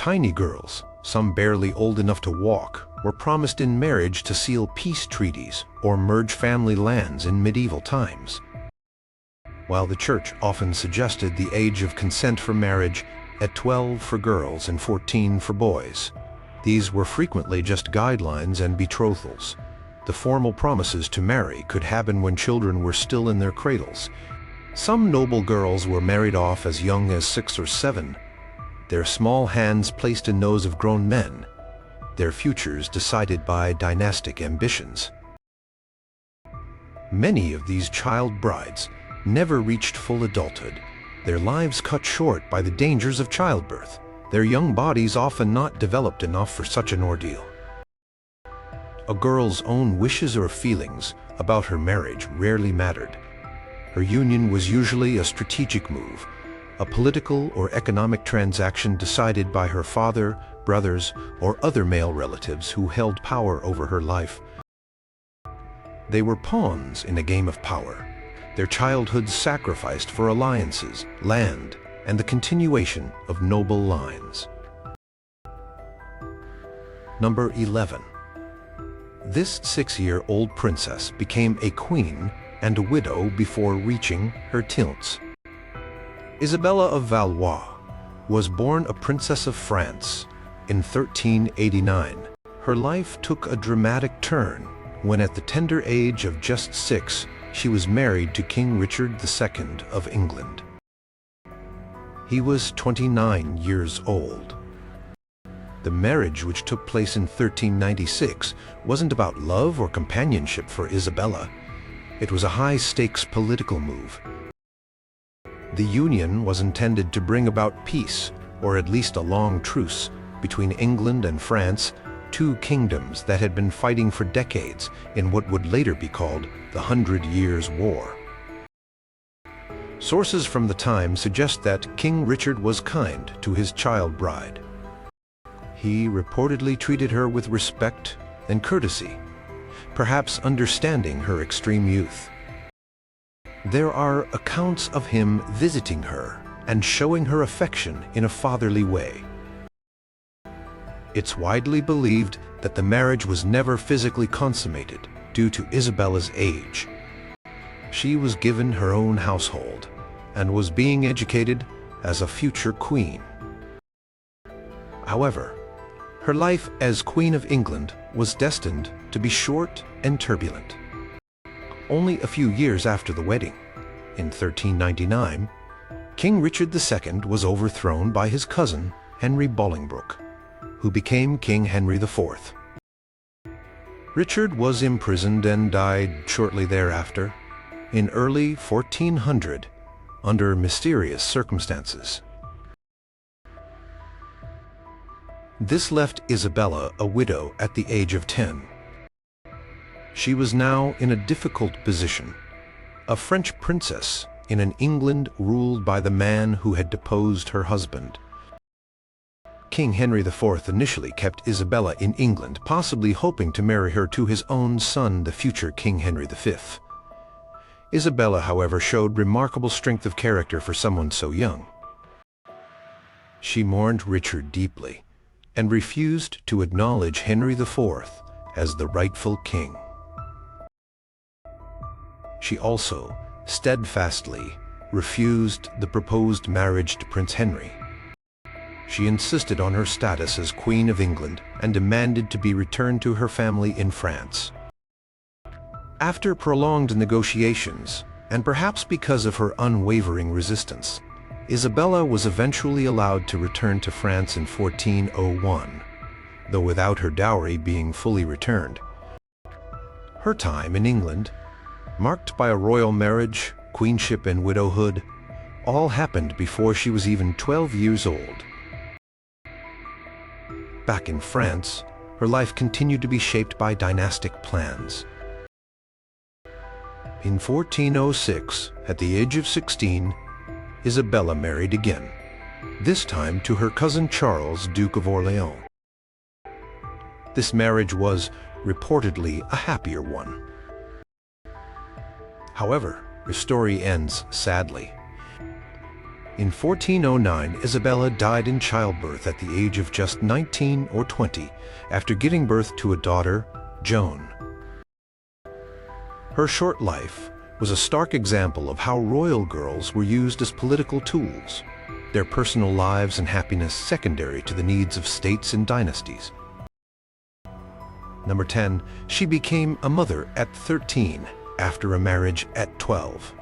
Tiny girls, some barely old enough to walk, were promised in marriage to seal peace treaties or merge family lands in medieval times. While the Church often suggested the age of consent for marriage at 12 for girls and 14 for boys, these were frequently just guidelines and betrothals. The formal promises to marry could happen when children were still in their cradles. Some noble girls were married off as young as 6 or 7, their small hands placed in those of grown men, their futures decided by dynastic ambitions. Many of these child brides never reached full adulthood, their lives cut short by the dangers of childbirth, their young bodies often not developed enough for such an ordeal. A girl's own wishes or feelings about her marriage rarely mattered. Her union was usually a strategic move, a political or economic transaction decided by her father, brothers, or other male relatives who held power over her life. They were pawns in a game of power, their childhood sacrificed for alliances, land, and the continuation of noble lines. Number 11. This 6-year-old princess became a queen and a widow before reaching her teens. Isabella of Valois was born a princess of France in 1389. Her life took a dramatic turn when at the tender age of just 6, she was married to King Richard II of England. He was 29 years old. The marriage, which took place in 1396, wasn't about love or companionship for Isabella. It was a high-stakes political move. The union was intended to bring about peace, or at least a long truce, between England and France, two kingdoms that had been fighting for decades in what would later be called the 100 Years' War. Sources from the time suggest that King Richard was kind to his child bride. He reportedly treated her with respect and courtesy, perhaps understanding her extreme youth. There are accounts of him visiting her and showing her affection in a fatherly way. It's widely believed that the marriage was never physically consummated due to Isabella's age. She was given her own household and was being educated as a future queen. However, her life as Queen of England was destined to be short and turbulent. Only a few years after the wedding, in 1399, King Richard II was overthrown by his cousin Henry Bolingbroke, who became King Henry IV. Richard was imprisoned and died shortly thereafter, in early 1400, under mysterious circumstances. This left Isabella a widow at the age of 10. She was now in a difficult position, a French princess in an England ruled by the man who had deposed her husband. King Henry IV initially kept Isabella in England, possibly hoping to marry her to his own son, the future King Henry V. Isabella, however, showed remarkable strength of character for someone so young. She mourned Richard deeply and refused to acknowledge Henry IV as the rightful king. She also steadfastly refused the proposed marriage to Prince Henry. She insisted on her status as Queen of England and demanded to be returned to her family in France. After prolonged negotiations, and perhaps because of her unwavering resistance, Isabella was eventually allowed to return to France in 1401, though without her dowry being fully returned. Her time in England, marked by a royal marriage, queenship, and widowhood, all happened before she was even 12 years old. Back in France, her life continued to be shaped by dynastic plans. In 1406, at the age of 16, Isabella married again, this time to her cousin Charles, Duke of Orleans. This marriage was reportedly a happier one. However, the story ends sadly. In 1409, Isabella died in childbirth at the age of just 19 or 20 after giving birth to a daughter, Joan. Her short life was a stark example of how royal girls were used as political tools, their personal lives and happiness secondary to the needs of states and dynasties. Number 10. She became a mother at 13 after a marriage at 12.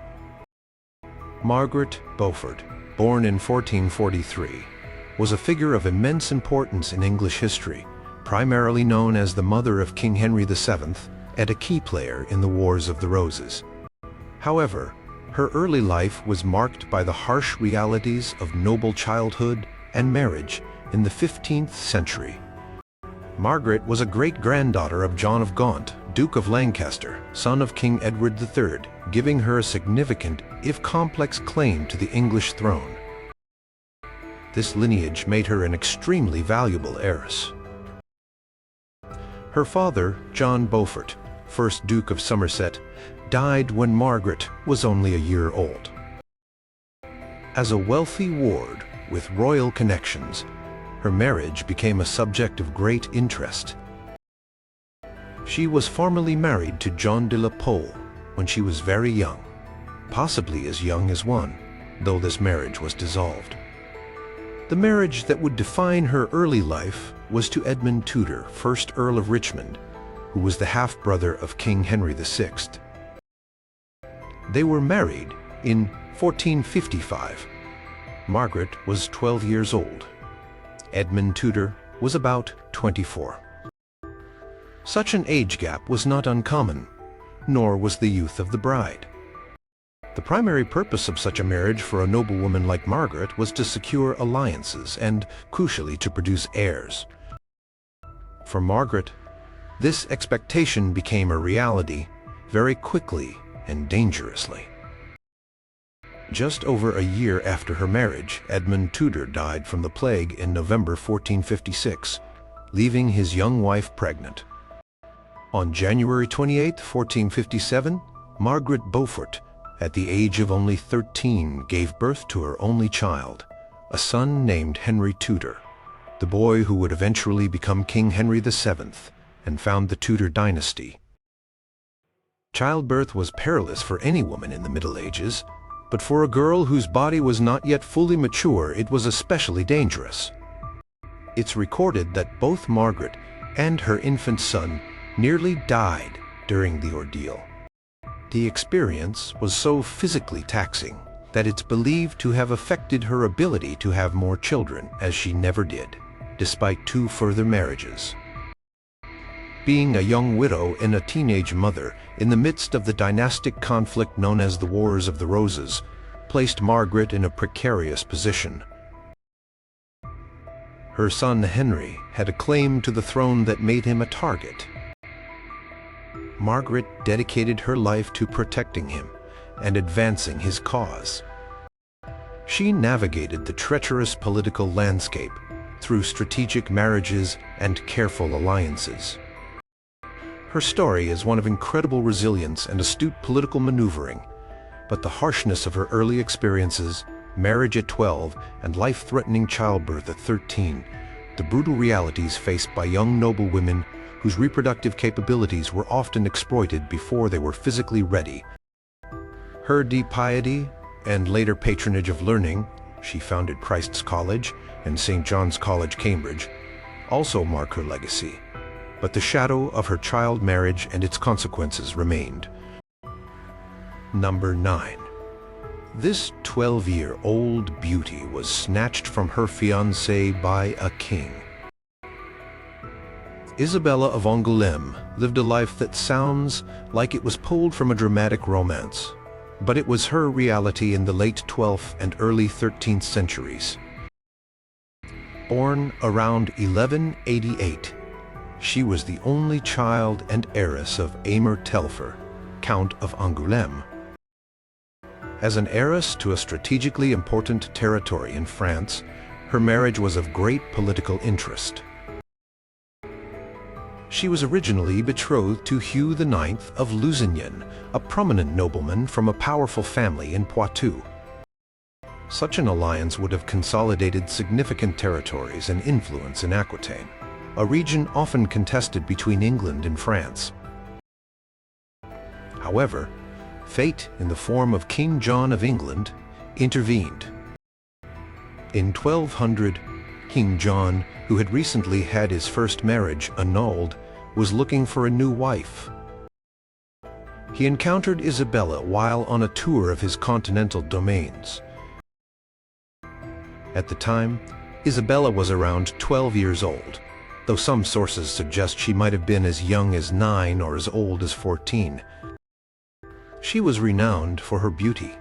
Margaret Beaufort, born in 1443, was a figure of immense importance in English history, primarily known as the mother of King Henry VII and a key player in the Wars of the Roses. However, her early life was marked by the harsh realities of noble childhood and marriage in the 15th century. Margaret was a great-granddaughter of John of Gaunt, Duke of Lancaster, son of King Edward III, giving her a significant, if complex, claim to the English throne. This lineage made her an extremely valuable heiress. Her father, John Beaufort, 1st Duke of Somerset, died when Margaret was only a year old. As a wealthy ward with royal connections, her marriage became a subject of great interest. She was formally married to John de la Pole when she was very young, possibly as young as 1, though this marriage was dissolved. The marriage that would define her early life was to Edmund Tudor, 1st Earl of Richmond, who was the half-brother of King Henry VI. They were married in 1455. Margaret was 12 years old. Edmund Tudor was about 24. Such an age gap was not uncommon, nor was the youth of the bride. The primary purpose of such a marriage for a noblewoman like Margaret was to secure alliances and, crucially, to produce heirs. For Margaret, this expectation became a reality very quickly and dangerously. Just over a year after her marriage, Edmund Tudor died from the plague in November 1456, leaving his young wife pregnant. On January 28, 1457, Margaret Beaufort, at the age of only 13, gave birth to her only child, a son named Henry Tudor, the boy who would eventually become King Henry VII and found the Tudor dynasty. Childbirth was perilous for any woman in the Middle Ages, but for a girl whose body was not yet fully mature, it was especially dangerous. It's recorded that both Margaret and her infant son nearly died during the ordeal. The experience was so physically taxing that it's believed to have affected her ability to have more children, as she never did, despite 2 further marriages. Being a young widow and a teenage mother in the midst of the dynastic conflict known as the Wars of the Roses placed Margaret in a precarious position. Her son Henry had a claim to the throne that made him a target. Margaret dedicated her life to protecting him and advancing his cause. She navigated the treacherous political landscape through strategic marriages and careful alliances. Her story is one of incredible resilience and astute political maneuvering, but the harshness of her early experiences, marriage at 12 and life-threatening childbirth at 13, the brutal realities faced by young noblewomen whose reproductive capabilities were often exploited before they were physically ready. Her deep piety and later patronage of learning, she founded Christ's College and St. John's College, Cambridge, also mark her legacy. But the shadow of her child marriage and its consequences remained. Number 9. This 12-year-old beauty was snatched from her fiancé by a king. Isabella of Angouleme lived a life that sounds like it was pulled from a dramatic romance, but it was her reality in the late 12th and early 13th centuries. Born around 1188, she was the only child and heiress of Aymer Telfer, Count of Angouleme. As an heiress to a strategically important territory in France, her marriage was of great political interest. She was originally betrothed to Hugh IX of Lusignan, a prominent nobleman from a powerful family in Poitou. Such an alliance would have consolidated significant territories and influence in Aquitaine, a region often contested between England and France. However, fate, in the form of King John of England, intervened. In 1200, King John, who had recently had his first marriage annulled, was looking for a new wife. He encountered Isabella while on a tour of his continental domains. At the time, Isabella was around 12 years old, though some sources suggest she might have been as young as 9 or as old as 14. She was renowned for her beauty.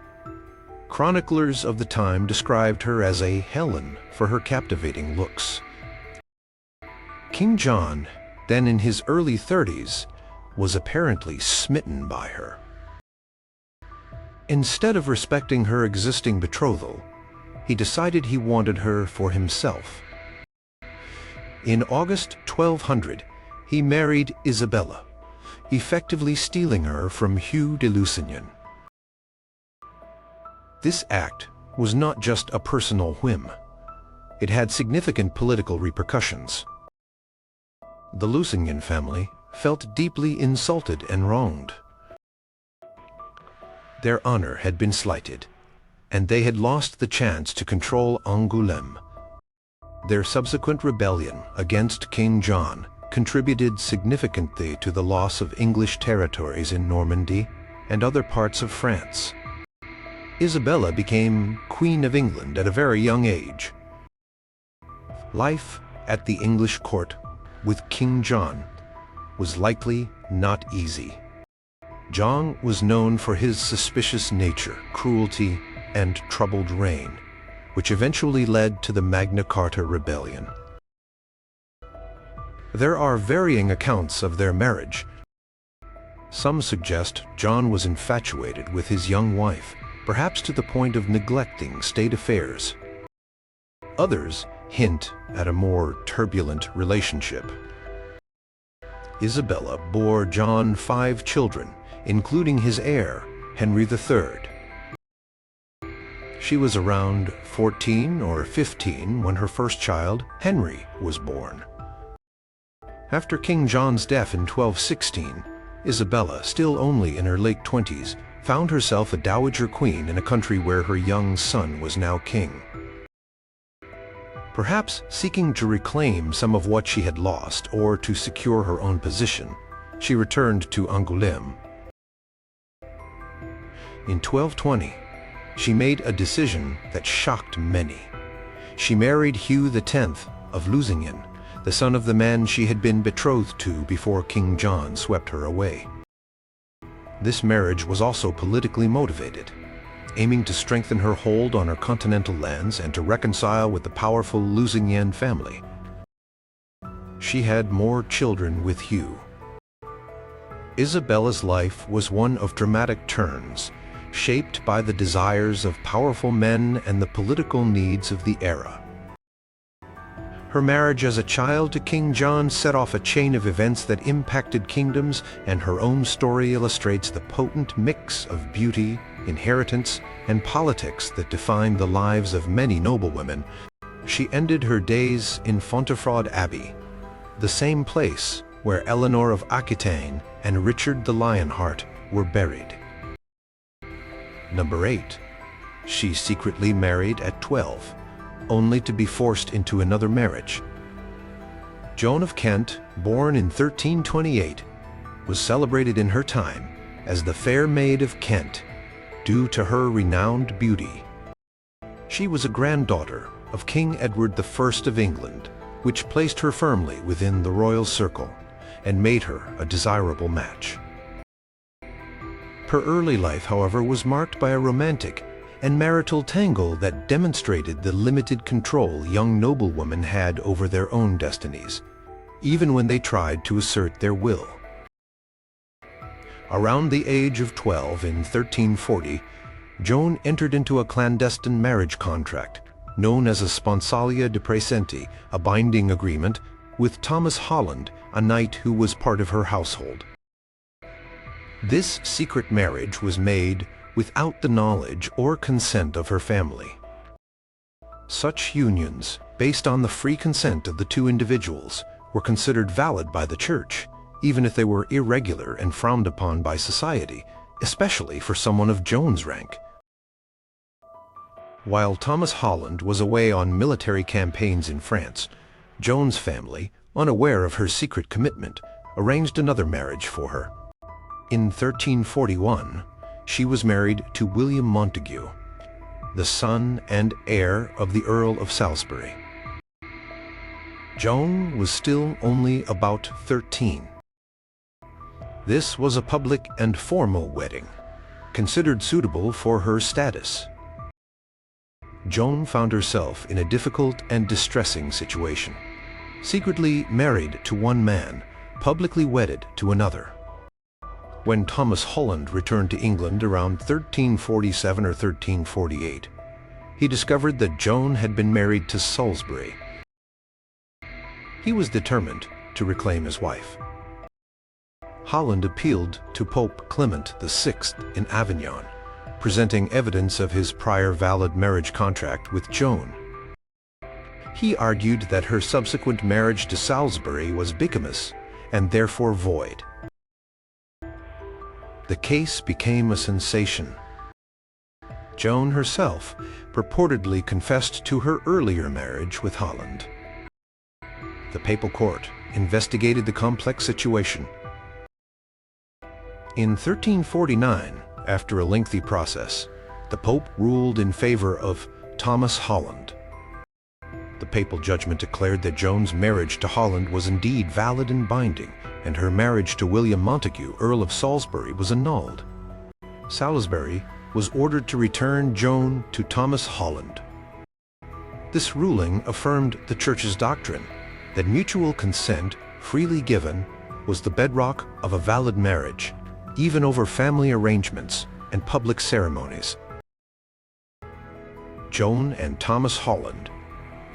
Chroniclers of the time described her as a Helen for her captivating looks. King John, then in his early 30s, was apparently smitten by her. Instead of respecting her existing betrothal, he decided he wanted her for himself. In August 1200, he married Isabella, effectively stealing her from Hugh de Lusignan. This act was not just a personal whim. It had significant political repercussions. The Lusignan family felt deeply insulted and wronged. Their honor had been slighted, and they had lost the chance to control Angouleme. Their subsequent rebellion against King John contributed significantly to the loss of English territories in Normandy and other parts of France. Isabella became Queen of England at a very young age. Life at the English court with King John was likely not easy. John was known for his suspicious nature, cruelty, and troubled reign, which eventually led to the Magna Carta Rebellion. There are varying accounts of their marriage. Some suggest John was infatuated with his young wife, perhaps to the point of neglecting state affairs. Others hint at a more turbulent relationship. Isabella bore John 5 children, including his heir, Henry III. She was around 14 or 15 when her first child, Henry, was born. After King John's death in 1216, Isabella, still only in her late 20s, found herself a dowager queen in a country where her young son was now king. Perhaps seeking to reclaim some of what she had lost or to secure her own position, she returned to Angouleme. In 1220, she made a decision that shocked many. She married Hugh X of Lusignan, the son of the man she had been betrothed to before King John swept her away. This marriage was also politically motivated, aiming to strengthen her hold on her continental lands and to reconcile with the powerful Lusignan family. She had more children with Hugh. Isabella's life was one of dramatic turns, shaped by the desires of powerful men and the political needs of the era. Her marriage as a child to King John set off a chain of events that impacted kingdoms, and her own story illustrates the potent mix of beauty, inheritance, and politics that defined the lives of many noblewomen. She ended her days in Fontevraud Abbey, the same place where Eleanor of Aquitaine and Richard the Lionheart were buried. Number 8. She secretly married at 12. Only to be forced into another marriage. Joan of Kent, born in 1328, was celebrated in her time as the Fair Maid of Kent due to her renowned beauty. She was a granddaughter of King Edward I of England, which placed her firmly within the royal circle and made her a desirable match. Her early life, however, was marked by a romantic and marital tangle that demonstrated the limited control young noblewomen had over their own destinies, even when they tried to assert their will. Around the age of 12 in 1340, Joan entered into a clandestine marriage contract, known as a sponsalia de praesenti, a binding agreement, with Thomas Holland, a knight who was part of her household. This secret marriage was made without the knowledge or consent of her family, Such unions, based on the free consent of the two individuals, were considered valid by the Church, even if they were irregular and frowned upon by society, especially for someone of Joan's rank. While Thomas Holland was away on military campaigns in France, Joan's family, unaware of her secret commitment, arranged another marriage for her. In 1341, she was married to William Montague, the son and heir of the Earl of Salisbury. Joan was still only about 13. This was a public and formal wedding, considered suitable for her status. Joan found herself in a difficult and distressing situation. Secretly married to one man, publicly wedded to another. When Thomas Holland returned to England around 1347 or 1348, he discovered that Joan had been married to Salisbury. He was determined to reclaim his wife. Holland appealed to Pope Clement VI in Avignon, presenting evidence of his prior valid marriage contract with Joan. He argued that her subsequent marriage to Salisbury was bigamous and therefore void. The case became a sensation. Joan herself purportedly confessed to her earlier marriage with Holland. The papal court investigated the complex situation. In 1349, after a lengthy process, the Pope ruled in favor of Thomas Holland. The papal judgment declared that Joan's marriage to Holland was indeed valid and binding, and her marriage to William Montague, Earl of Salisbury, was annulled. Salisbury was ordered to return Joan to Thomas Holland. This ruling affirmed the Church's doctrine that mutual consent, freely given, was the bedrock of a valid marriage, even over family arrangements and public ceremonies. Joan and Thomas Holland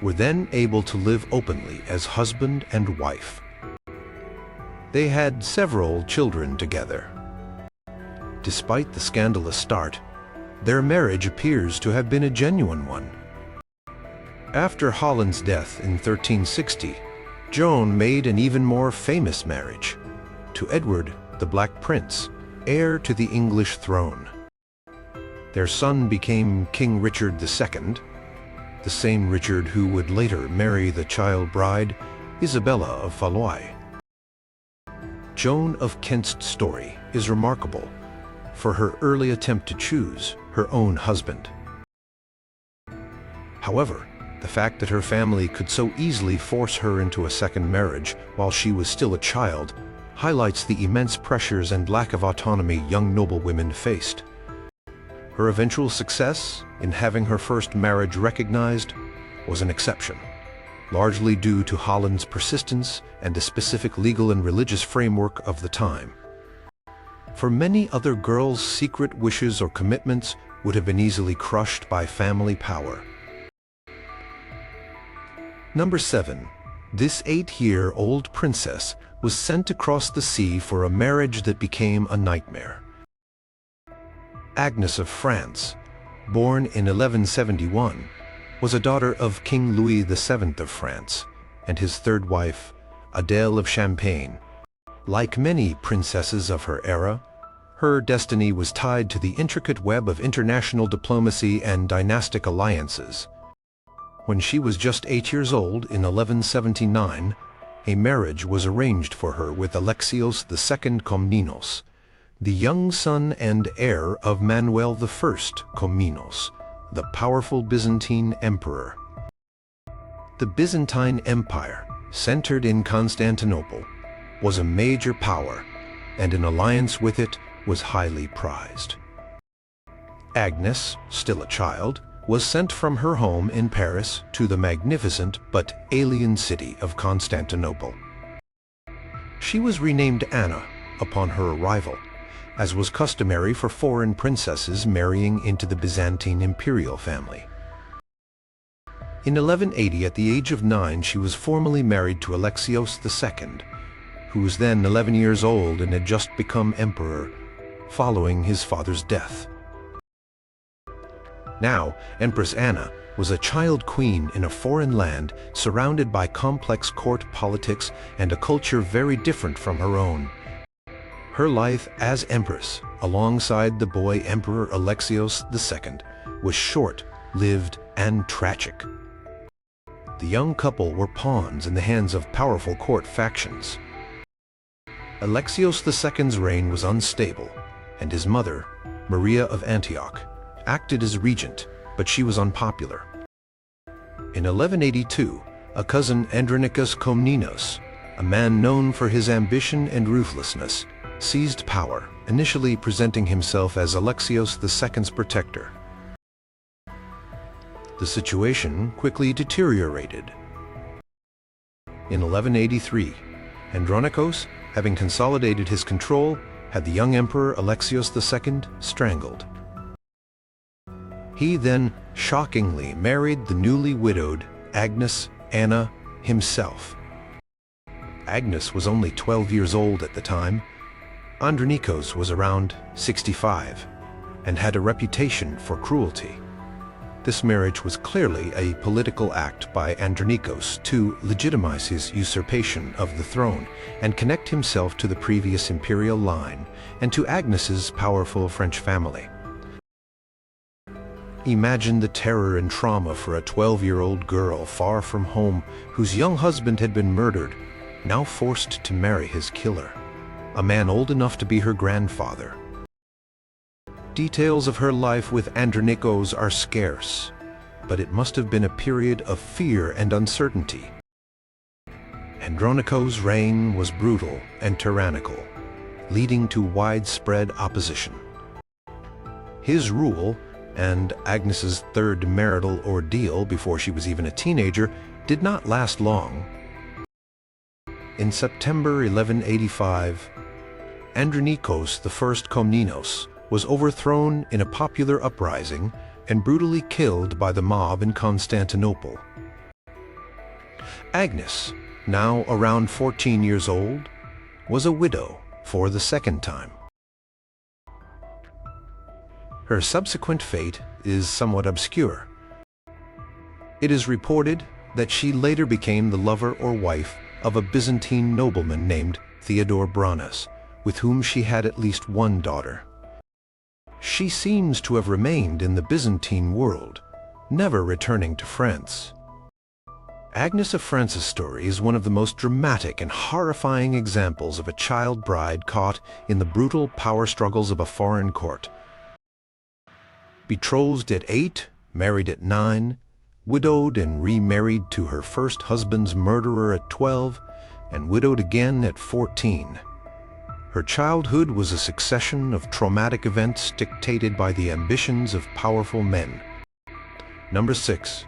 were then able to live openly as husband and wife. They had several children together. Despite the scandalous start, their marriage appears to have been a genuine one. After Holland's death in 1360, Joan made an even more famous marriage to Edward the Black Prince, heir to the English throne. Their son became King Richard II, the same Richard who would later marry the child bride Isabella of Valois. Joan of Kent's story is remarkable for her early attempt to choose her own husband. However, the fact that her family could so easily force her into a second marriage while she was still a child highlights the immense pressures and lack of autonomy young noblewomen faced. Her eventual success in having her first marriage recognized was an exception, largely due to Holland's persistence and the specific legal and religious framework of the time. For many other girls, secret wishes or commitments would have been easily crushed by family power. Number 7. This 8-year-old princess was sent across the sea for a marriage that became a nightmare. Agnes of France, born in 1171, was a daughter of King Louis VII of France and his third wife, Adele of Champagne. Like many princesses of her era, her destiny was tied to the intricate web of international diplomacy and dynastic alliances. When she was just 8 years old in 1179, a marriage was arranged for her with Alexios II Komnenos, the young son and heir of Manuel I Komnenos, the powerful Byzantine emperor. The Byzantine Empire, centered in Constantinople, was a major power, and an alliance with it was highly prized. Agnes, still a child, was sent from her home in Paris to the magnificent but alien city of Constantinople. She was renamed Anna upon her arrival, as was customary for foreign princesses marrying into the Byzantine imperial family. In 1180, at the age of 9, she was formally married to Alexios II, who was then 11 years old and had just become emperor, following his father's death. Now, Empress Anna was a child queen in a foreign land surrounded by complex court politics and a culture very different from her own. Her life as empress, alongside the boy Emperor Alexios II, was short-lived and tragic. The young couple were pawns in the hands of powerful court factions. Alexios II's reign was unstable, and his mother, Maria of Antioch, acted as regent, but she was unpopular. In 1182, a cousin Andronicus Komnenos, a man known for his ambition and ruthlessness, seized power, initially presenting himself as Alexios II's protector. The situation quickly deteriorated. In 1183, Andronicos, having consolidated his control, had the young Emperor Alexios II strangled. He then shockingly married the newly widowed Agnes Anna himself. Agnes was only 12 years old at the time. Andronikos was around 65 and had a reputation for cruelty. This marriage was clearly a political act by Andronikos to legitimize his usurpation of the throne and connect himself to the previous imperial line and to Agnes's powerful French family. Imagine the terror and trauma for a 12-year-old girl far from home whose young husband had been murdered, now forced to marry his killer, a man old enough to be her grandfather. Details of her life with Andronikos are scarce, but it must have been a period of fear and uncertainty. Andronikos' reign was brutal and tyrannical, leading to widespread opposition. His rule, and Agnes's third marital ordeal before she was even a teenager, did not last long. In September 1185, Andronikos I Komnenos was overthrown in a popular uprising and brutally killed by the mob in Constantinople. Agnes, now around 14 years old, was a widow for the second time. Her subsequent fate is somewhat obscure. It is reported that she later became the lover or wife of a Byzantine nobleman named Theodore Branas, with whom she had at least one daughter. She seems to have remained in the Byzantine world, never returning to France. Agnes of France's story is one of the most dramatic and horrifying examples of a child bride caught in the brutal power struggles of a foreign court. Betrothed at 8, married at 9, widowed and remarried to her first husband's murderer at 12, and widowed again at 14. Her childhood was a succession of traumatic events dictated by the ambitions of powerful men. Number 6.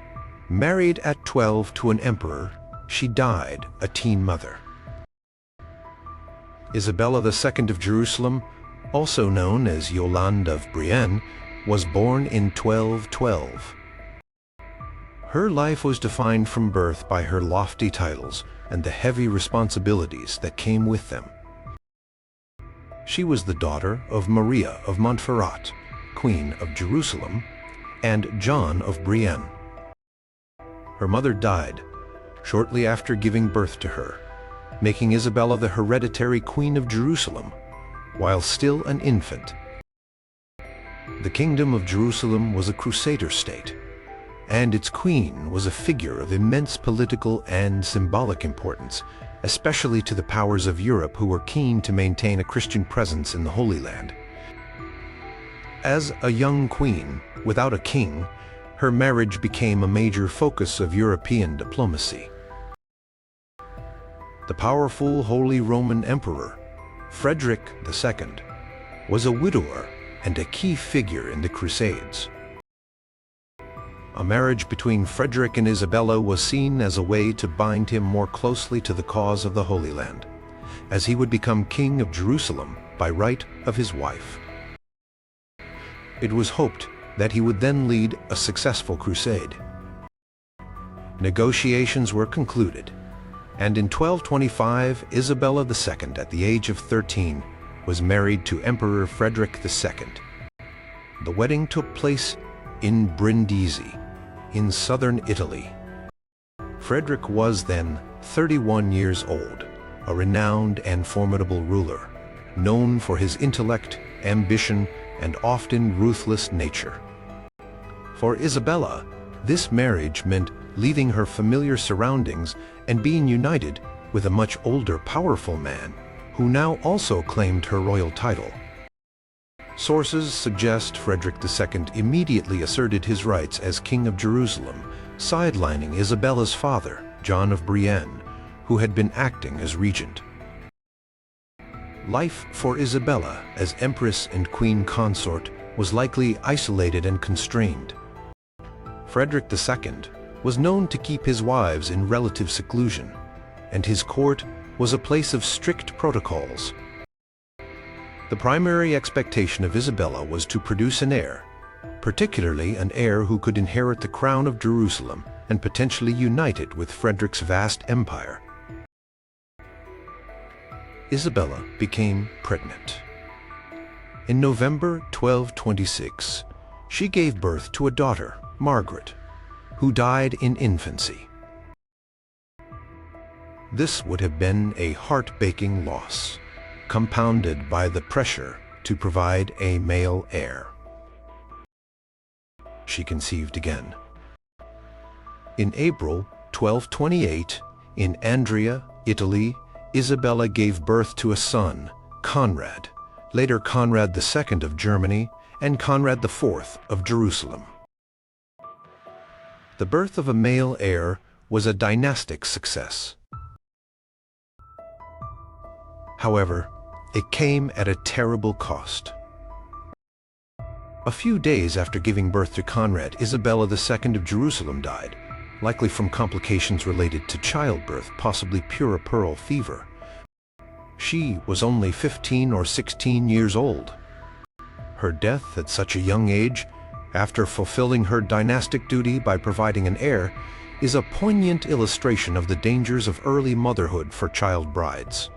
Married at 12 to an emperor, she died a teen mother. Isabella II of Jerusalem, also known as Yolande of Brienne, was born in 1212. Her life was defined from birth by her lofty titles and the heavy responsibilities that came with them. She was the daughter of Maria of Montferrat, Queen of Jerusalem, and John of Brienne. Her mother died shortly after giving birth to her, making Isabella the hereditary Queen of Jerusalem, while still an infant. The Kingdom of Jerusalem was a crusader state, and its queen was a figure of immense political and symbolic importance, especially to the powers of Europe who were keen to maintain a Christian presence in the Holy Land. As a young queen, without a king, her marriage became a major focus of European diplomacy. The powerful Holy Roman Emperor, Frederick II, was a widower and a key figure in the Crusades. A marriage between Frederick and Isabella was seen as a way to bind him more closely to the cause of the Holy Land, as he would become King of Jerusalem by right of his wife. It was hoped that he would then lead a successful crusade. Negotiations were concluded, and in 1225 Isabella II, at the age of 13, was married to Emperor Frederick II. The wedding took place in Brindisi, in southern Italy. Frederick was then 31 years old, a renowned and formidable ruler, known for his intellect, ambition, and often ruthless nature. For Isabella, this marriage meant leaving her familiar surroundings and being united with a much older, powerful man, who now also claimed her royal title. Sources suggest Frederick II immediately asserted his rights as King of Jerusalem, sidelining Isabella's father, John of Brienne, who had been acting as regent. Life for Isabella as Empress and Queen Consort was likely isolated and constrained. Frederick II was known to keep his wives in relative seclusion, and his court was a place of strict protocols. The primary expectation of Isabella was to produce an heir, particularly an heir who could inherit the crown of Jerusalem and potentially unite it with Frederick's vast empire. Isabella became pregnant. In November 1226, she gave birth to a daughter, Margaret, who died in infancy. This would have been a heart-breaking loss, compounded by the pressure to provide a male heir. She conceived again. In April 1228, in Andria, Italy, Isabella gave birth to a son, Conrad, later Conrad II of Germany, and Conrad IV of Jerusalem. The birth of a male heir was a dynastic success. However, it came at a terrible cost. A few days after giving birth to Conrad, Isabella II of Jerusalem died, likely from complications related to childbirth, possibly puerperal fever. She was only 15 or 16 years old. Her death at such a young age, after fulfilling her dynastic duty by providing an heir, is a poignant illustration of the dangers of early motherhood for child brides.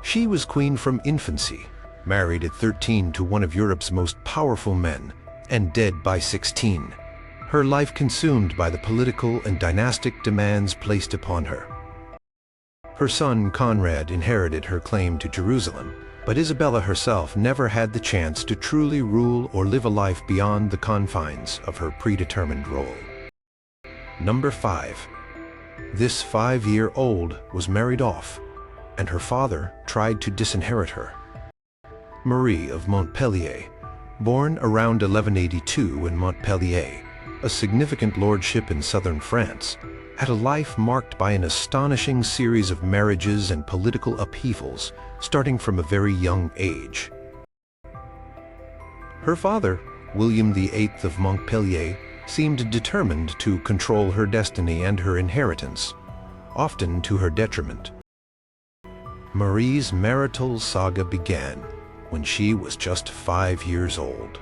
She was queen from infancy, married at 13 to one of Europe's most powerful men, and dead by 16. Her life consumed by the political and dynastic demands placed upon her. Her son Conrad inherited her claim to Jerusalem, but Isabella herself never had the chance to truly rule or live a life beyond the confines of her predetermined role. Number 5. This 5-year-old was married off, and her father tried to disinherit her. Marie of Montpellier, born around 1182 in Montpellier, a significant lordship in southern France, had a life marked by an astonishing series of marriages and political upheavals, starting from a very young age. Her father, William VIII of Montpellier, seemed determined to control her destiny and her inheritance, often to her detriment. Marie's marital saga began when she was just 5 years old.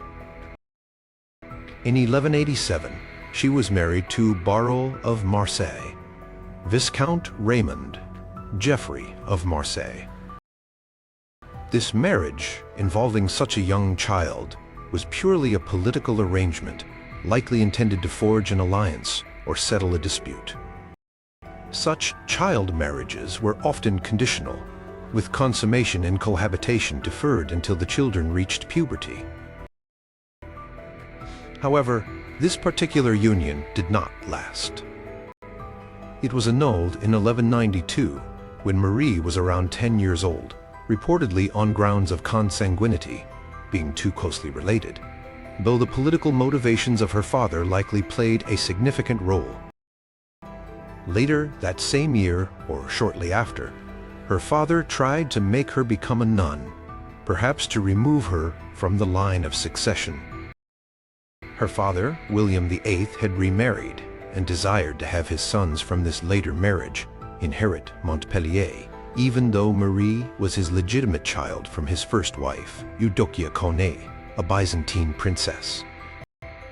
In 1187, she was married to Barreau of Marseille, Viscount Raymond Geoffrey of Marseille. This marriage, involving such a young child, was purely a political arrangement, likely intended to forge an alliance or settle a dispute. Such child marriages were often conditional, with consummation and cohabitation deferred until the children reached puberty. However, this particular union did not last. It was annulled in 1192, when Marie was around 10 years old, reportedly on grounds of consanguinity, being too closely related, though the political motivations of her father likely played a significant role. Later that same year, or shortly after, her father tried to make her become a nun, perhaps to remove her from the line of succession. Her father, William VIII, had remarried and desired to have his sons from this later marriage inherit Montpellier, even though Marie was his legitimate child from his first wife, Eudokia Courtenay, a Byzantine princess.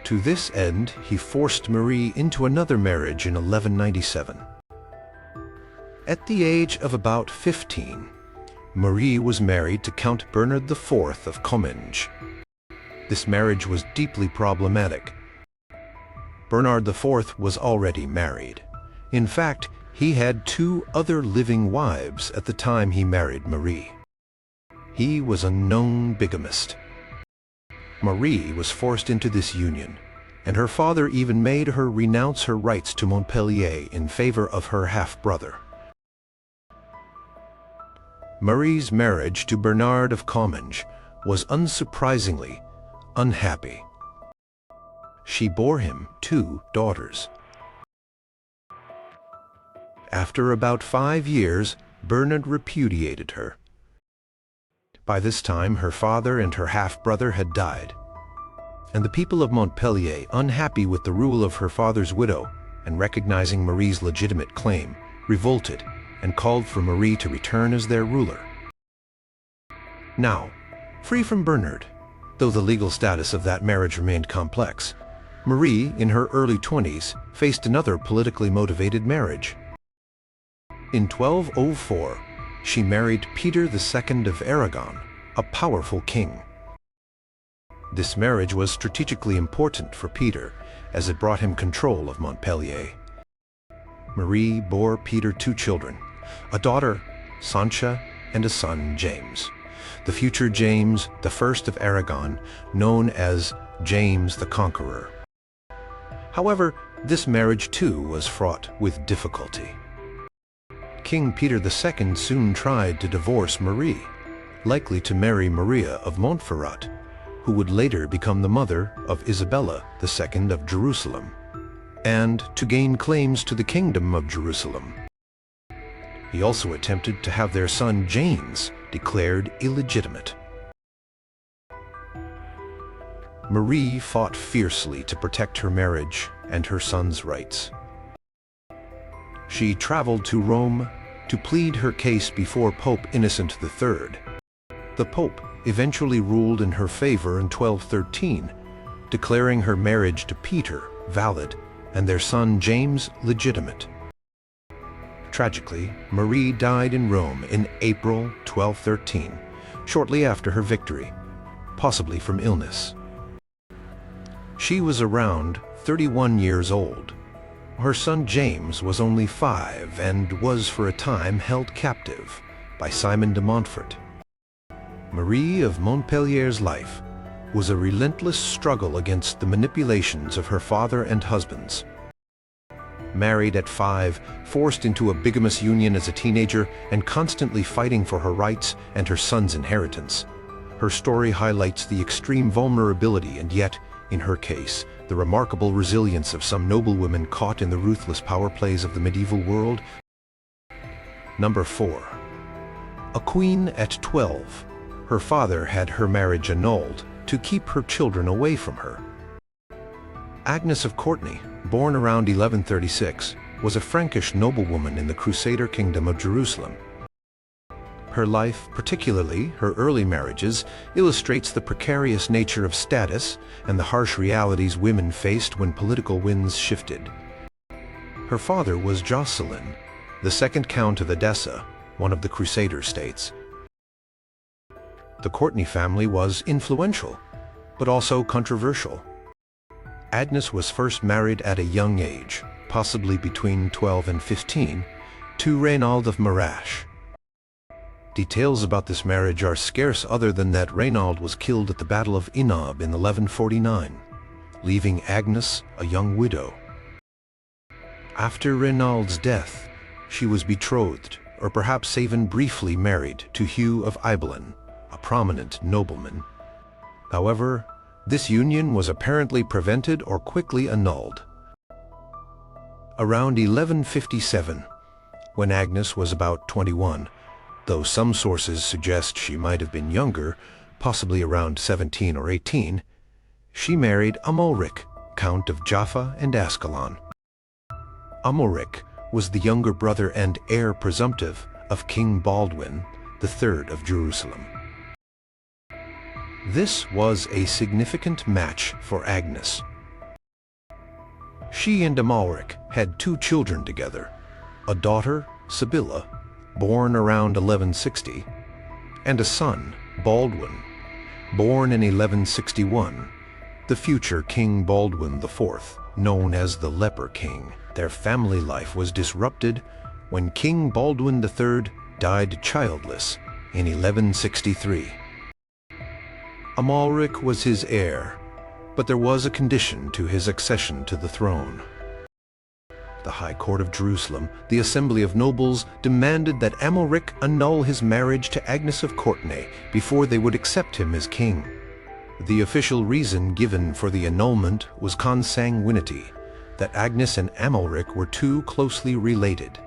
To this end, he forced Marie into another marriage in 1197. At the age of about 15, Marie was married to Count Bernard IV of Comminges. This marriage was deeply problematic. Bernard IV was already married. In fact, he had 2 other living wives at the time he married Marie. He was a known bigamist. Marie was forced into this union, and her father even made her renounce her rights to Montpellier in favor of her half-brother. Marie's marriage to Bernard of Comminges was unsurprisingly unhappy. She bore him 2 daughters. After about 5 years, Bernard repudiated her. By this time, her father and her half-brother had died, and the people of Montpellier, unhappy with the rule of her father's widow and recognizing Marie's legitimate claim, revolted and called for Marie to return as their ruler. Now, free from Bernard, though the legal status of that marriage remained complex, Marie, in her early 20s, faced another politically motivated marriage. In 1204, she married Peter II of Aragon, a powerful king. This marriage was strategically important for Peter, as it brought him control of Montpellier. Marie bore Peter 2 children, a daughter, Sancha, and a son, James. The future James I of Aragon, known as James the Conqueror. However, this marriage too was fraught with difficulty. King Peter II soon tried to divorce Marie, likely to marry Maria of Montferrat, who would later become the mother of Isabella II of Jerusalem, and to gain claims to the Kingdom of Jerusalem. He also attempted to have their son James declared illegitimate. Marie fought fiercely to protect her marriage and her son's rights. She traveled to Rome to plead her case before Pope Innocent III. The Pope eventually ruled in her favor in 1213, declaring her marriage to Peter valid and their son James legitimate. Tragically, Marie died in Rome in April 1213, shortly after her victory, possibly from illness. She was around 31 years old. Her son James was only 5 and was for a time held captive by Simon de Montfort. Marie of Montpellier's life was a relentless struggle against the manipulations of her father and husbands. Married at 5, forced into a bigamous union as a teenager, and constantly fighting for her rights and her son's inheritance, her story highlights the extreme vulnerability and yet, in her case, the remarkable resilience of some noblewomen caught in the ruthless power plays of the medieval world. Number 4. A queen at 12. Her father had her marriage annulled to keep her children away from her. Agnes of Courtenay, born around 1136, was a Frankish noblewoman in the Crusader Kingdom of Jerusalem. Her life, particularly her early marriages, illustrates the precarious nature of status and the harsh realities women faced when political winds shifted. Her father was Jocelyn, the second Count of Edessa, one of the Crusader states. The Courtenay family was influential, but also controversial. Agnes was first married at a young age, possibly between 12 and 15, to Reynald of Morache. Details about this marriage are scarce other than that Reynald was killed at the Battle of Inab in 1149, leaving Agnes a young widow. After Reynald's death, she was betrothed, or perhaps even briefly married, to Hugh of Ibelin, a prominent nobleman. However, this union was apparently prevented or quickly annulled. Around 1157, when Agnes was about 21, though some sources suggest she might have been younger, possibly around 17 or 18, she married Amalric, Count of Jaffa and Ascalon. Amalric was the younger brother and heir presumptive of King Baldwin III of Jerusalem. This was a significant match for Agnes. She and Amalric had 2 children together, a daughter, Sibylla, born around 1160, and a son, Baldwin, born in 1161, the future King Baldwin IV, known as the Leper King. Their family life was disrupted when King Baldwin III died childless in 1163. Amalric was his heir, but there was a condition to his accession to the throne. The High Court of Jerusalem, the assembly of nobles, demanded that Amalric annul his marriage to Agnes of Courtenay before they would accept him as king. The official reason given for the annulment was consanguinity, that Agnes and Amalric were too closely related.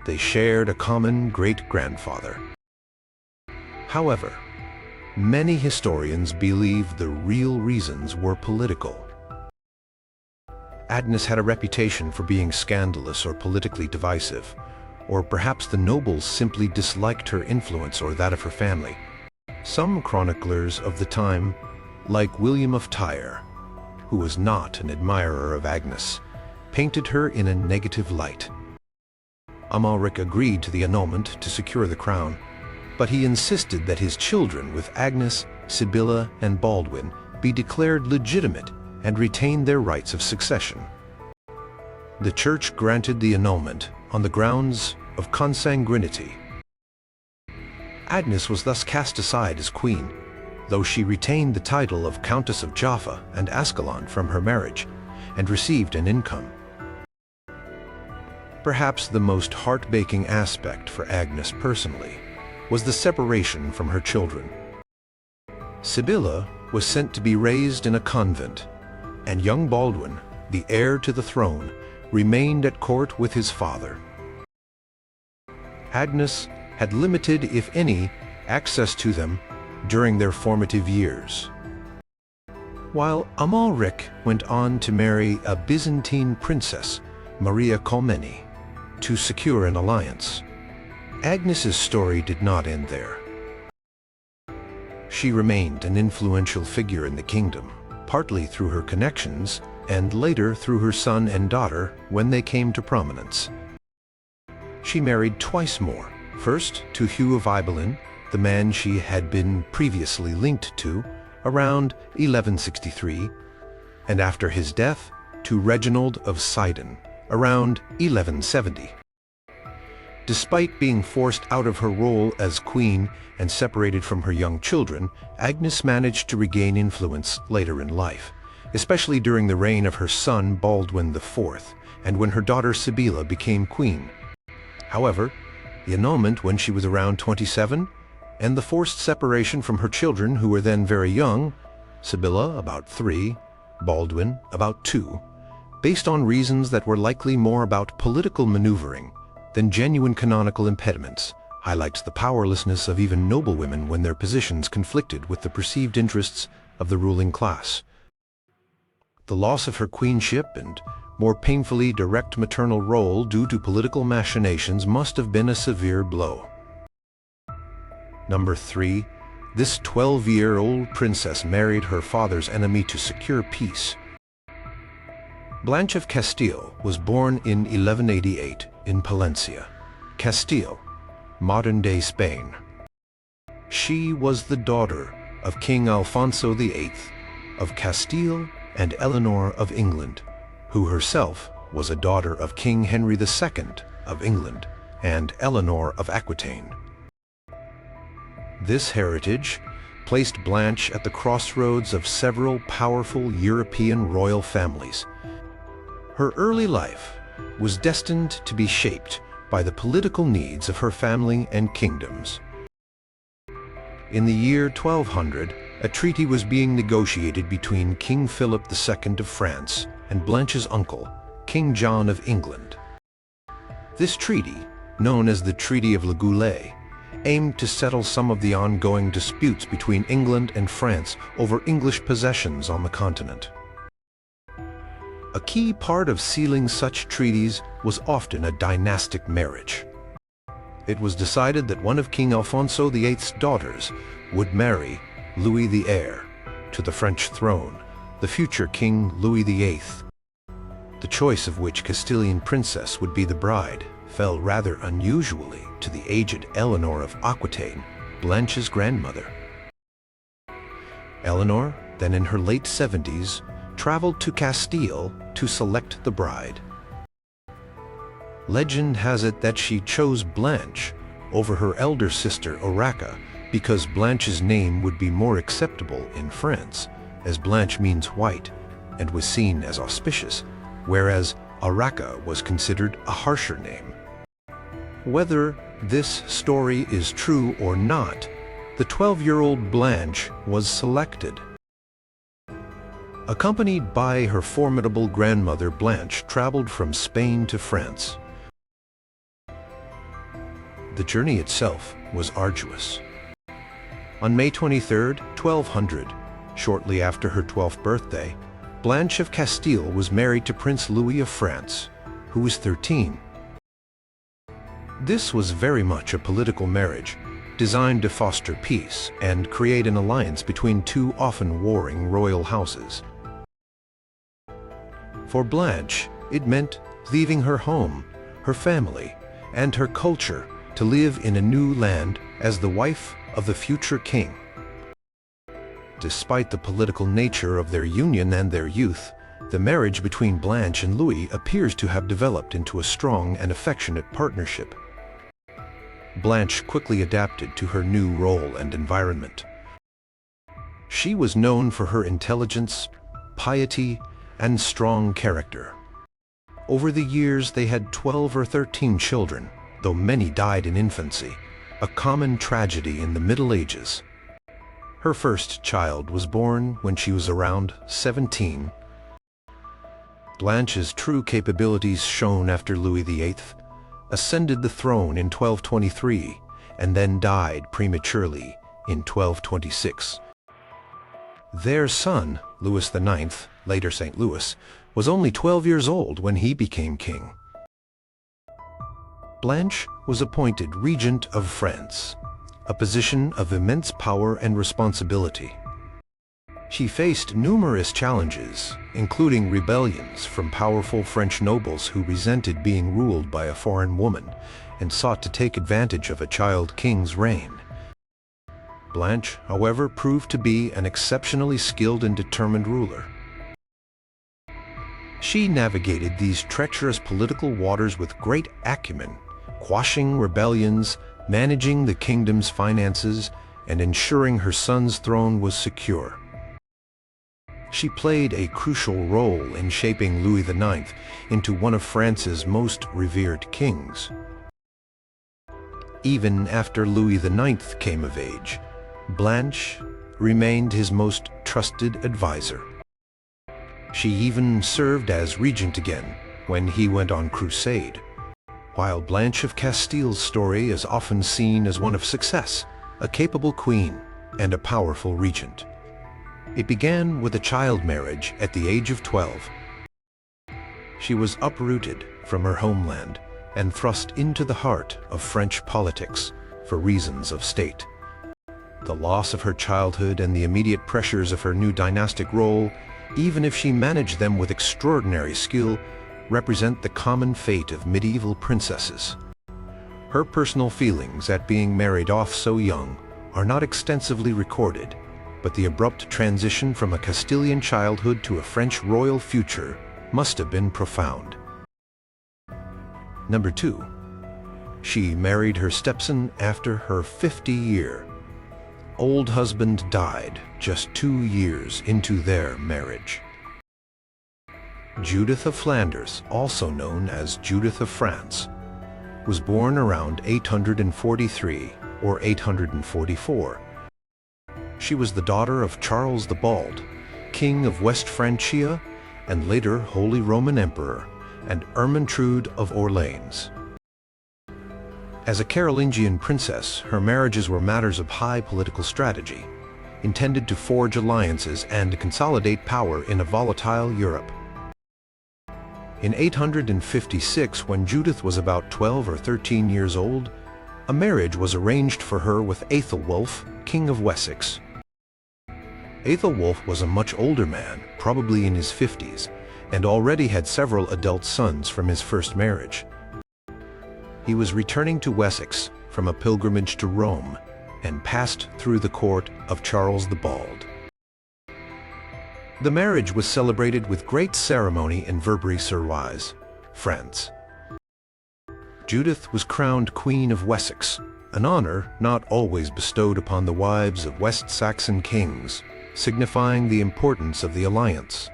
They shared a common great-grandfather. However, many historians believe the real reasons were political. Agnes had a reputation for being scandalous or politically divisive, or perhaps the nobles simply disliked her influence or that of her family. Some chroniclers of the time, like William of Tyre, who was not an admirer of Agnes, painted her in a negative light. Amalric agreed to the annulment to secure the crown, but he insisted that his children with Agnes, Sibylla, and Baldwin be declared legitimate and retain their rights of succession. The Church granted the annulment on the grounds of consanguinity. Agnes was thus cast aside as queen, though she retained the title of Countess of Jaffa and Ascalon from her marriage, and received an income. Perhaps the most heartbreaking aspect for Agnes personally was the separation from her children. Sibylla was sent to be raised in a convent, and young Baldwin, the heir to the throne, remained at court with his father. Agnes had limited, if any, access to them during their formative years. While Amalric went on to marry a Byzantine princess, Maria Comnene, to secure an alliance, Agnes's story did not end there. She remained an influential figure in the kingdom, partly through her connections and later through her son and daughter when they came to prominence. She married twice more, first to Hugh of Ibelin, the man she had been previously linked to, around 1163, and after his death to Reginald of Sidon, around 1170. Despite being forced out of her role as queen and separated from her young children, Agnes managed to regain influence later in life, especially during the reign of her son Baldwin IV, and when her daughter Sibylla became queen. However, the annulment when she was around 27, and the forced separation from her children who were then very young, Sibylla about 3, Baldwin about 2, based on reasons that were likely more about political maneuvering than genuine canonical impediments, highlights the powerlessness of even noblewomen when their positions conflicted with the perceived interests of the ruling class. The loss of her queenship and more painfully direct maternal role due to political machinations must have been a severe blow. Number 3. This 12-year-old princess married her father's enemy to secure peace. Blanche of Castile was born in 1188 in Palencia, Castile, modern-day Spain. She was the daughter of King Alfonso VIII of Castile and Eleanor of England, who herself was a daughter of King Henry II of England and Eleanor of Aquitaine. This heritage placed Blanche at the crossroads of several powerful European royal families. Her early life was destined to be shaped by the political needs of her family and kingdoms. In the year 1200, a treaty was being negotiated between King Philip II of France and Blanche's uncle, King John of England. This treaty, known as the Treaty of Le Goulet, aimed to settle some of the ongoing disputes between England and France over English possessions on the continent. A key part of sealing such treaties was often a dynastic marriage. It was decided that one of King Alfonso VIII's daughters would marry Louis the heir to the French throne, the future King Louis VIII. The choice of which Castilian princess would be the bride fell rather unusually to the aged Eleanor of Aquitaine, Blanche's grandmother. Eleanor, then in her late 70s, traveled to Castile to select the bride. Legend has it that she chose Blanche over her elder sister Urraca because Blanche's name would be more acceptable in France, as Blanche means white and was seen as auspicious, whereas Urraca was considered a harsher name. Whether this story is true or not, the 12-year-old Blanche was selected. Accompanied by her formidable grandmother, Blanche traveled from Spain to France. The journey itself was arduous. On May 23, 1200, shortly after her 12th birthday, Blanche of Castile was married to Prince Louis of France, who was 13. This was very much a political marriage, designed to foster peace and create an alliance between two often warring royal houses. For Blanche, it meant leaving her home, her family, and her culture to live in a new land as the wife of the future king. Despite the political nature of their union and their youth, the marriage between Blanche and Louis appears to have developed into a strong and affectionate partnership. Blanche quickly adapted to her new role and environment. She was known for her intelligence, piety, and strong character. Over the years, they had 12 or 13 children, though many died in infancy, a common tragedy in the Middle Ages. Her first child was born when she was around 17. Blanche's true capabilities shone after Louis VIII ascended the throne in 1223 and then died prematurely in 1226. Their son, Louis IX, later St. Louis, was only 12 years old when he became king. Blanche was appointed Regent of France, a position of immense power and responsibility. She faced numerous challenges, including rebellions from powerful French nobles who resented being ruled by a foreign woman and sought to take advantage of a child king's reign. Blanche, however, proved to be an exceptionally skilled and determined ruler. She navigated these treacherous political waters with great acumen, quashing rebellions, managing the kingdom's finances, and ensuring her son's throne was secure. She played a crucial role in shaping Louis IX into one of France's most revered kings. Even after Louis IX came of age, Blanche remained his most trusted advisor. She even served as regent again when he went on crusade. While Blanche of Castile's story is often seen as one of success, a capable queen, and a powerful regent. It began with a child marriage at the age of 12. She was uprooted from her homeland and thrust into the heart of French politics for reasons of state. The loss of her childhood and the immediate pressures of her new dynastic role, even if she managed them with extraordinary skill, represent the common fate of medieval princesses. Her personal feelings at being married off so young are not extensively recorded, but the abrupt transition from a Castilian childhood to a French royal future must have been profound. Number 2. She married her stepson after her 50-year. Old husband died just 2 years into their marriage. Judith of Flanders, also known as Judith of France, was born around 843 or 844. She was the daughter of Charles the Bald, King of West Francia and later Holy Roman Emperor, and Ermentrude of Orleans. As a Carolingian princess, her marriages were matters of high political strategy, intended to forge alliances and consolidate power in a volatile Europe. In 856, when Judith was about 12 or 13 years old, a marriage was arranged for her with Aethelwulf, King of Wessex. Aethelwulf was a much older man, probably in his 50s, and already had several adult sons from his first marriage. He was returning to Wessex from a pilgrimage to Rome and passed through the court of Charles the Bald. The marriage was celebrated with great ceremony in Verbry-sur-Oise, France. Judith was crowned Queen of Wessex, an honor not always bestowed upon the wives of West Saxon kings, signifying the importance of the alliance.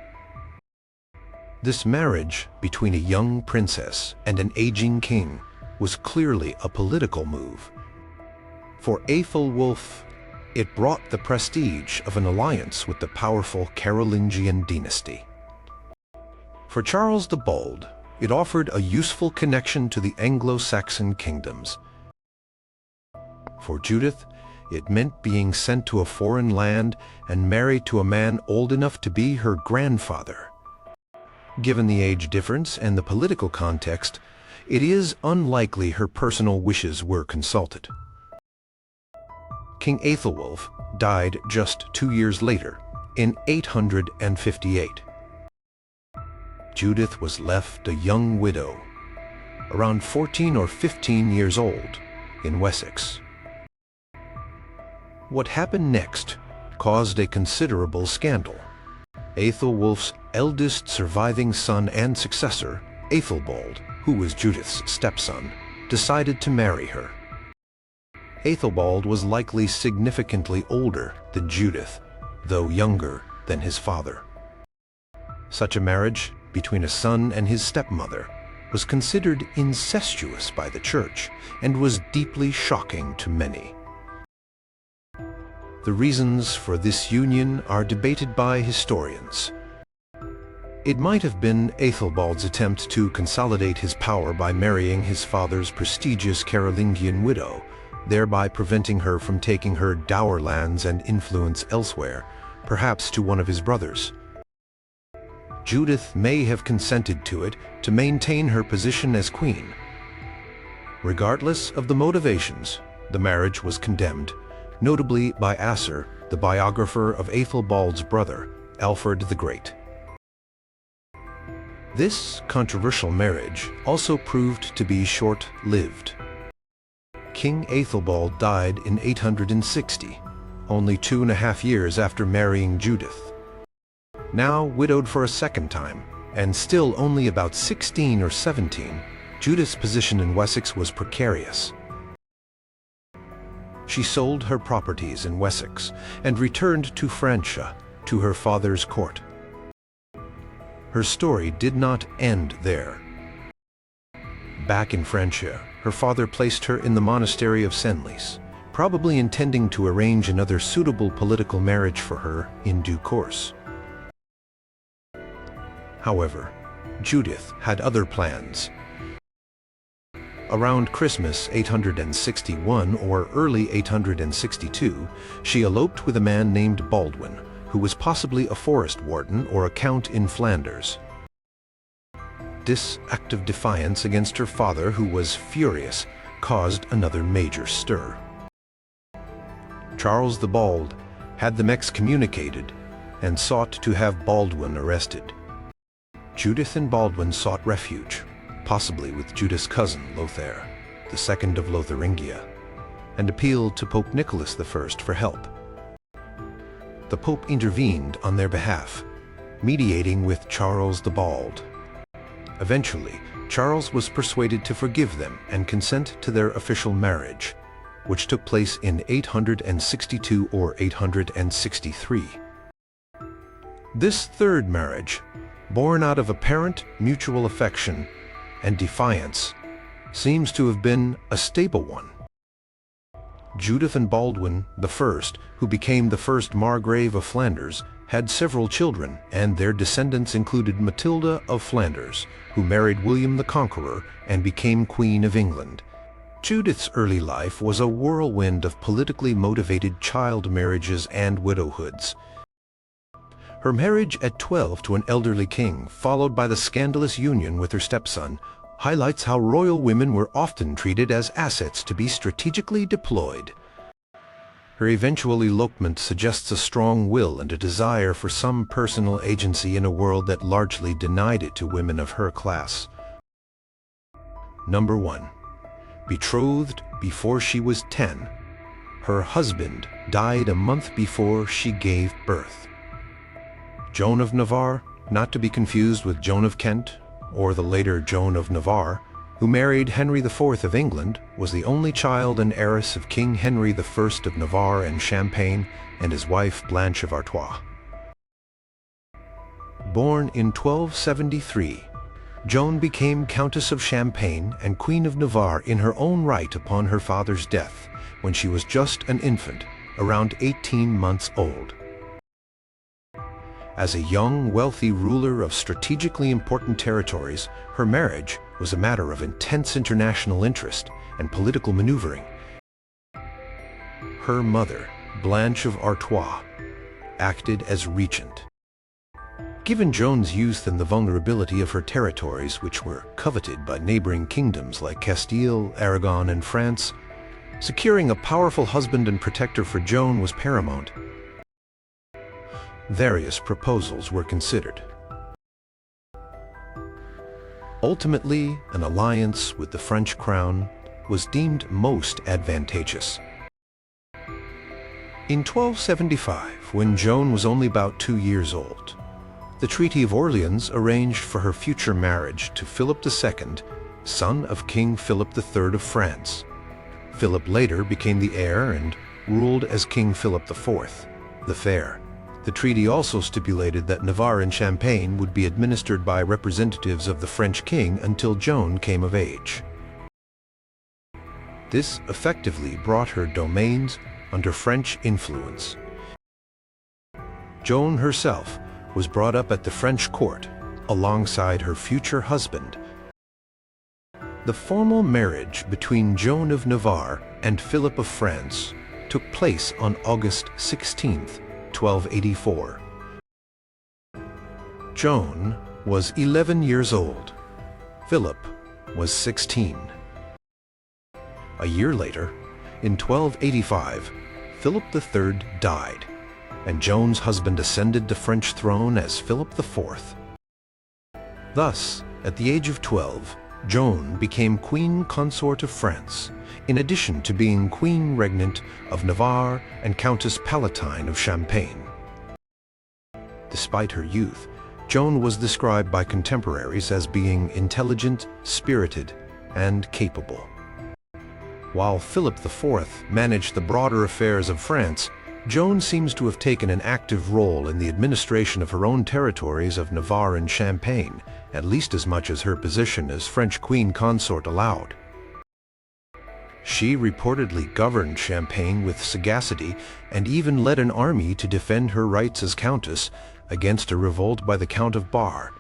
This marriage between a young princess and an aging king was clearly a political move. For Aethelwulf, it brought the prestige of an alliance with the powerful Carolingian dynasty. For Charles the Bold, it offered a useful connection to the Anglo-Saxon kingdoms. For Judith, it meant being sent to a foreign land and married to a man old enough to be her grandfather. Given the age difference and the political context, it is unlikely her personal wishes were consulted. King Aethelwulf died just 2 years later, in 858. Judith was left a young widow, around 14 or 15 years old, in Wessex. What happened next caused a considerable scandal. Aethelwulf's eldest surviving son and successor, Aethelbald, who was Judith's stepson, decided to marry her. Aethelbald was likely significantly older than Judith, though younger than his father. Such a marriage between a son and his stepmother was considered incestuous by the Church and was deeply shocking to many. The reasons for this union are debated by historians. It might have been Aethelbald's attempt to consolidate his power by marrying his father's prestigious Carolingian widow, thereby preventing her from taking her dower lands and influence elsewhere, perhaps to one of his brothers. Judith may have consented to it to maintain her position as queen. Regardless of the motivations, the marriage was condemned, notably by Asser, the biographer of Aethelbald's brother, Alfred the Great. This controversial marriage also proved to be short-lived. King Aethelbald died in 860, only 2.5 years after marrying Judith. Now widowed for a second time, and still only about 16 or 17, Judith's position in Wessex was precarious. She sold her properties in Wessex and returned to Francia, to her father's court. Her story did not end there. Back in Francia, her father placed her in the monastery of Senlis, probably intending to arrange another suitable political marriage for her in due course. However, Judith had other plans. Around Christmas 861 or early 862, she eloped with a man named Baldwin, who was possibly a forest warden or a count in Flanders. This act of defiance against her father, who was furious, caused another major stir. Charles the Bald had them excommunicated and sought to have Baldwin arrested. Judith and Baldwin sought refuge, possibly with Judith's cousin Lothair, the second of Lotharingia, and appealed to Pope Nicholas I for help. The Pope intervened on their behalf, mediating with Charles the Bald. Eventually, Charles was persuaded to forgive them and consent to their official marriage, which took place in 862 or 863. This third marriage, born out of apparent mutual affection and defiance, seems to have been a stable one. Judith and Baldwin I, who became the first Margrave of Flanders, had several children, and their descendants included Matilda of Flanders, who married William the Conqueror and became Queen of England. Judith's early life was a whirlwind of politically motivated child marriages and widowhoods. Her marriage at 12 to an elderly king, followed by the scandalous union with her stepson, highlights how royal women were often treated as assets to be strategically deployed. Her eventual elopement suggests a strong will and a desire for some personal agency in a world that largely denied it to women of her class. Number 1. Betrothed before she was 10. Her husband died a month before she gave birth. Joan of Navarre, not to be confused with Joan of Kent, or the later Joan of Navarre, who married Henry IV of England, was the only child and heiress of King Henry I of Navarre and Champagne and his wife Blanche of Artois. Born in 1273, Joan became Countess of Champagne and Queen of Navarre in her own right upon her father's death, when she was just an infant, around 18 months old. As a young, wealthy ruler of strategically important territories, her marriage was a matter of intense international interest and political maneuvering. Her mother, Blanche of Artois, acted as regent. Given Joan's youth and the vulnerability of her territories, which were coveted by neighboring kingdoms like Castile, Aragon, and France, securing a powerful husband and protector for Joan was paramount. Various proposals were considered. Ultimately, an alliance with the French crown was deemed most advantageous. In 1275, when Joan was only about 2 years old, the Treaty of Orleans arranged for her future marriage to Philip II, son of King Philip III of France. Philip later became the heir and ruled as King Philip IV, the Fair. The treaty also stipulated that Navarre and Champagne would be administered by representatives of the French king until Joan came of age. This effectively brought her domains under French influence. Joan herself was brought up at the French court alongside her future husband. The formal marriage between Joan of Navarre and Philip of France took place on August 16, 1284. Joan was 11 years old. Philip was 16. A year later, in 1285, Philip III died, and Joan's husband ascended the French throne as Philip IV. Thus, at the age of 12, Joan became Queen Consort of France, in addition to being Queen Regnant of Navarre and Countess Palatine of Champagne. Despite her youth, Joan was described by contemporaries as being intelligent, spirited, and capable. While Philip IV managed the broader affairs of France, Joan seems to have taken an active role in the administration of her own territories of Navarre and Champagne, at least as much as her position as French Queen Consort allowed. She reportedly governed Champagne with sagacity and even led an army to defend her rights as countess against a revolt by the Count of Bar.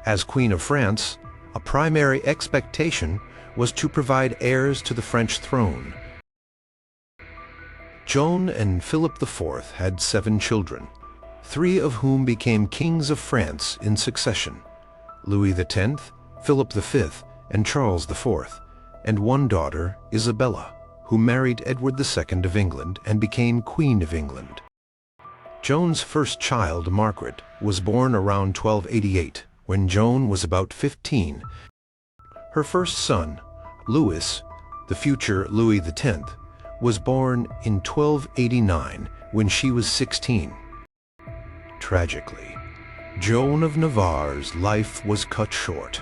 As Queen of France, a primary expectation was to provide heirs to the French throne. Joan and Philip IV had 7 children, 3 of whom became kings of France in succession: Louis X, Philip V, and Charles IV, and 1 daughter, Isabella, who married Edward II of England and became Queen of England. Joan's first child, Margaret, was born around 1288, when Joan was about 15. Her first son, Louis, the future Louis X, was born in 1289 when she was 16. Tragically, Joan of Navarre's life was cut short.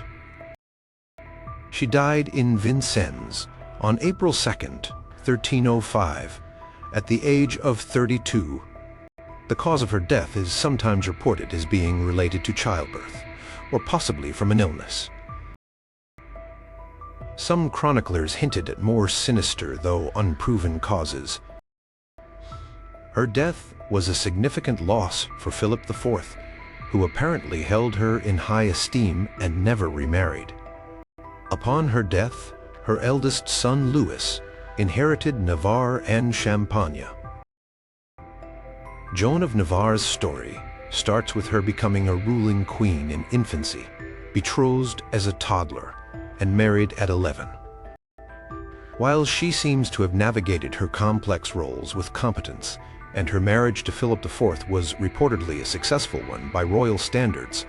She died in Vincennes on April 2, 1305, at the age of 32. The cause of her death is sometimes reported as being related to childbirth, or possibly from an illness. Some chroniclers hinted at more sinister, though unproven, causes. Her death was a significant loss for Philip IV, who apparently held her in high esteem and never remarried. Upon her death, her eldest son Louis inherited Navarre and Champagne. Joan of Navarre's story starts with her becoming a ruling queen in infancy, betrothed as a toddler, and married at 11. While she seems to have navigated her complex roles with competence, and her marriage to Philip IV was reportedly a successful one by royal standards,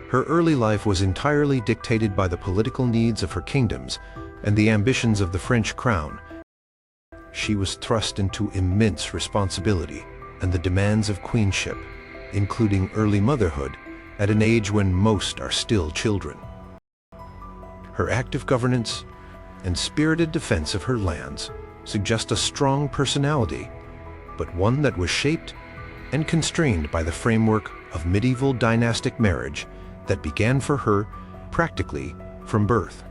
her early life was entirely dictated by the political needs of her kingdoms and the ambitions of the French crown. She was thrust into immense responsibility and the demands of queenship, including early motherhood, at an age when most are still children. Her active governance and spirited defense of her lands suggest a strong personality, but one that was shaped and constrained by the framework of medieval dynastic marriage that began for her practically from birth.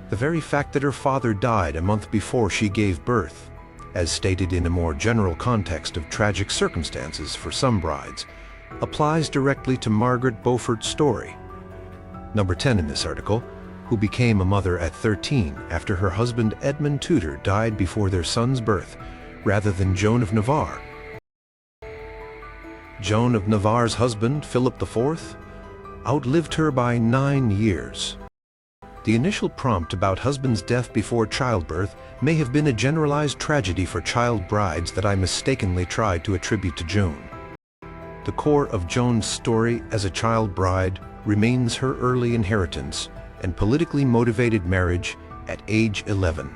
The very fact that her father died a month before she gave birth, as stated in a more general context of tragic circumstances for some brides, applies directly to Margaret Beaufort's story. Number 10 in this article, who became a mother at 13 after her husband Edmund Tudor died before their son's birth, rather than Joan of Navarre. Joan of Navarre's husband, Philip IV, outlived her by 9 years. The initial prompt about husband's death before childbirth may have been a generalized tragedy for child brides that I mistakenly tried to attribute to Joan. The core of Joan's story as a child bride remains her early inheritance and politically motivated marriage at age 11.